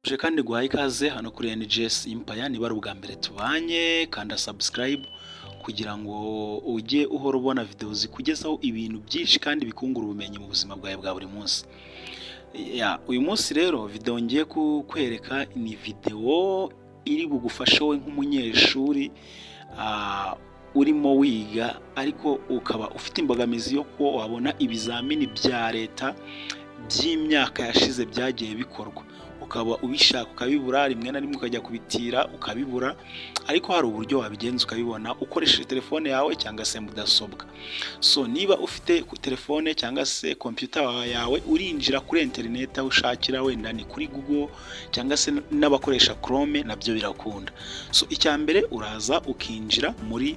Je kandi guhaye ikaze hano kuri NGS Empire, niba ari ubwa mbere tubanye kanda subscribe kugira ngo ujye uhora ubona video zikugezaho ibintu byinshi kandi bikungura ubumenyi mu buzima bwawe bwa buri munsi. Uyu munsi rero video ngiye kukwereka ni video iri bugufashe wowe nk'umunyeshuri urimo wiga ariko ukaba ufite imbogamizi yo ko wabona ibizamini bya leta by'imyaka yashize byagiye bikorwa, ukaba ubishaka ukabibura, rimwe na rimwe ukajya kubitira ukabibura, ariko hari uburyo wabigenza ukabibona ukoresheje telefone yawe cyangwa se mudasobwa. So niba ufite telefone cyangwa se computer yawe, urinjira kuri internet aho ushakira, wenda ni kuri Google cyangwa se n'abakoresha Chrome nabyo birakunda. So icya mbere uraza ukinjira muri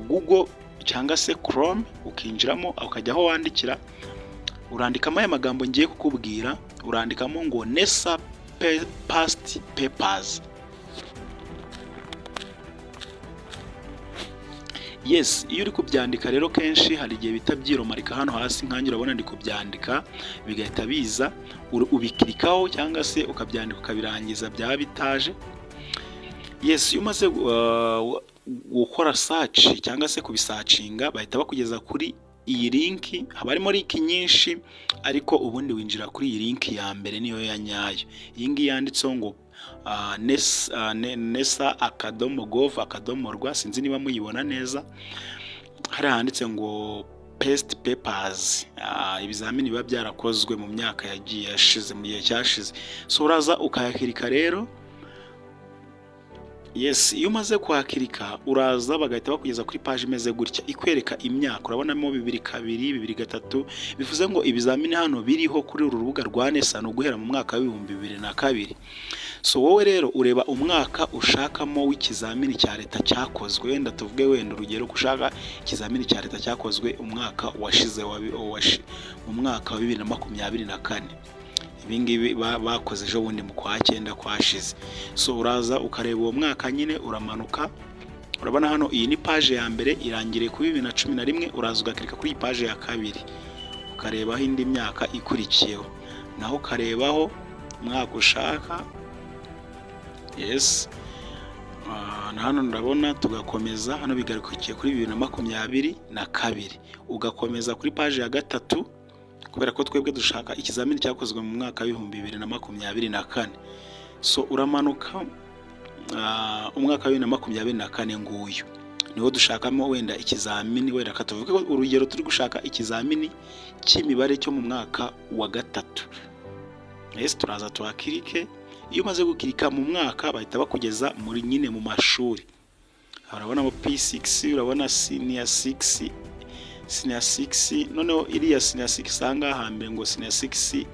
Google cyangwa se Chrome, ukinjiramo ukajya aho wandikira, urandikamo aya magambo ngiye kukubwira, urandikamo ngo Nesa past papers. Yes, iyo uri kubyandika rero kenshi hari igihe bita byiromarika hano hasi, nkanjye urabona ndi kubyandika bigahita biza, ubikirikaho cyangwa se ukabyandika ukabirangiza byaba bitaje. Yes, iyo umaze gukora search cyangwa se kubisacinga, bahita bakugeza kuri iyi link. Haba harimo link nyinshi ariko ubundi winjira kuri iyi link ya mbere, niyo ya nyayo. Iyi ngiyi yanditseho ngo nesa.gov.rw, sinzi niba muyibona neza. Hari handitse ngo past papers, ibizamini biba byarakozwe mu myaka yagiye yashize, mu gihe cyashize. So uraza ukayakirika rero. Yes, iyo umaze kwakirika uraza bagahita bakugeza kuri page imeze gutya ikwereka imyaka. Urabonamo 2002, 2003, bivuze ngo ibizamini hano biriho kuri uru rubuga rwa Nesa no guhera mu mwaka wa 2002. So wowe rero ureba umwaka ushakamo w'ikizamini cya leta cyakozwe, wenda tuvuge wenda urugero kushaka ikizamini cya leta cyakozwe umwaka washize mu mwaka wa 2024. Ibingibi bakoze ejo bundi mu kwa 9 kwashize. So uraza ukareba uwo mwaka nyine, uramanuka. Urabona hano iyi ni page ya mbere irangiriye kuri 2011, uraza ugakirika kuri page ya kabiri ukarebaho indi myaka ikurikiyeho, naho ukarebaho umwaka ushaka. Yes, na hano ndabona tugakomeza, hano bigarukiye kuri 2022, ugakomeza kuri page ya gatatu kubera ko twebwe dushaka ikizamini cyakozwe mu mwaka wa 2024. So uramanuka, umwaka wa 2024 nguyu niwo dushakamo wenda ikizamini, wenda katuvuge ko urugero turi gushaka ikizamini cy'imibare cyo mu mwaka wa gatatu. Yes, turaza tuhakirike. Iyo umaze gukirika mu mwaka bahita bakugeza muri nyine mu mashuri. Urabona mo P6, urabona senior 6, senior 6, noneho iriya senior 6 sanga hambere ngo senior 6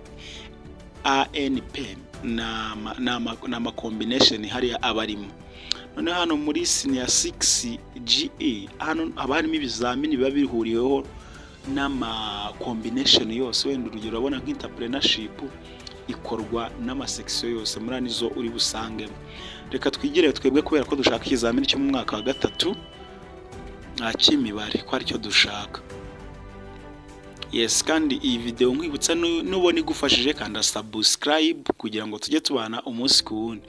ANP na combination hariya abarimo. Noneho hano muri senior 6 GE hano abarimo ibizamini biba bihuriyeho n'ama combination yose, wenda urugero urabona nk'entrepreneurship ikorwa n'amasection yose muri anizo uri busangemo. Reka twigire twebwe kubera ko dushaka ikizamini cyo mu mwaka wa gatatu cy'imibare ko ari cyo dushaka. Yes, kandi iyi video nkwibutsa nubona igufashije kanda subscribe kugira ngo tujye tubana umunsi ku wundi.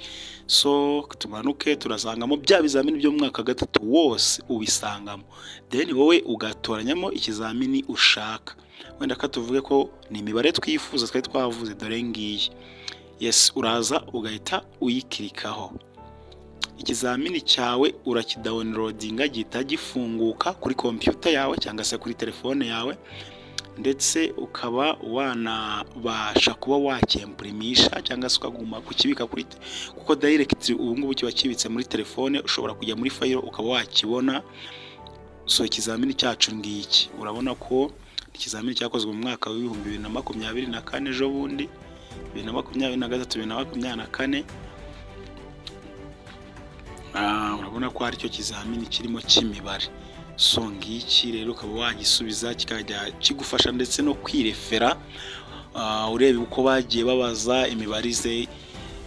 So tumanuke turasangamo bya bizamini byo mu mwaka wa gatatu wose ubisangamo, then wowe ugatoranyamo ikizamini ushaka. Wenda ka tuvuge ko ni imibare twifuza twari twavuze, dore ngiyi. Yes, uraza ugahita uyikirikaho. Ikizamini cyawe urakidownloadinga gihita gifunguka kuri computer yawe cyangwa se kuri telefone yawe, ndetse ukaba wanabasha kuba wacyemprimisha cyangwa se ukaguma kukibika kuri, kuko direct ubu ngubu kiba kibitse muri telefone, ushobora kujya muri file ukaba wakibona. So ikizamini cyacu ngiki urabona ko ikizamini cyakozwe mu mwaka wa 2024 ejo bundi 2023 2024. Urabona ko ari cyo kizamini kirimo cy'imibare. So ngiki rero ukaba wagisubiza kikajya kigufasha ndetse no kwirefera, urebe uko bagiye babaza imibarize.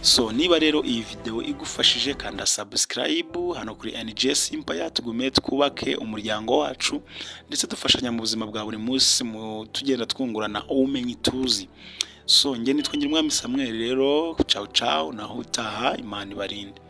So niba rero iyi video igufashije kanda subscribe hano kuri NGS Empire, tugume twubake umuryango wacu ndetse dufashanya mu buzima bwa buri munsi, tugenda twungurana ubumenyi tuzi. so njye nitwa Ngirimwami Samuel rero ciao ciao naho utaha Imana ibarinde.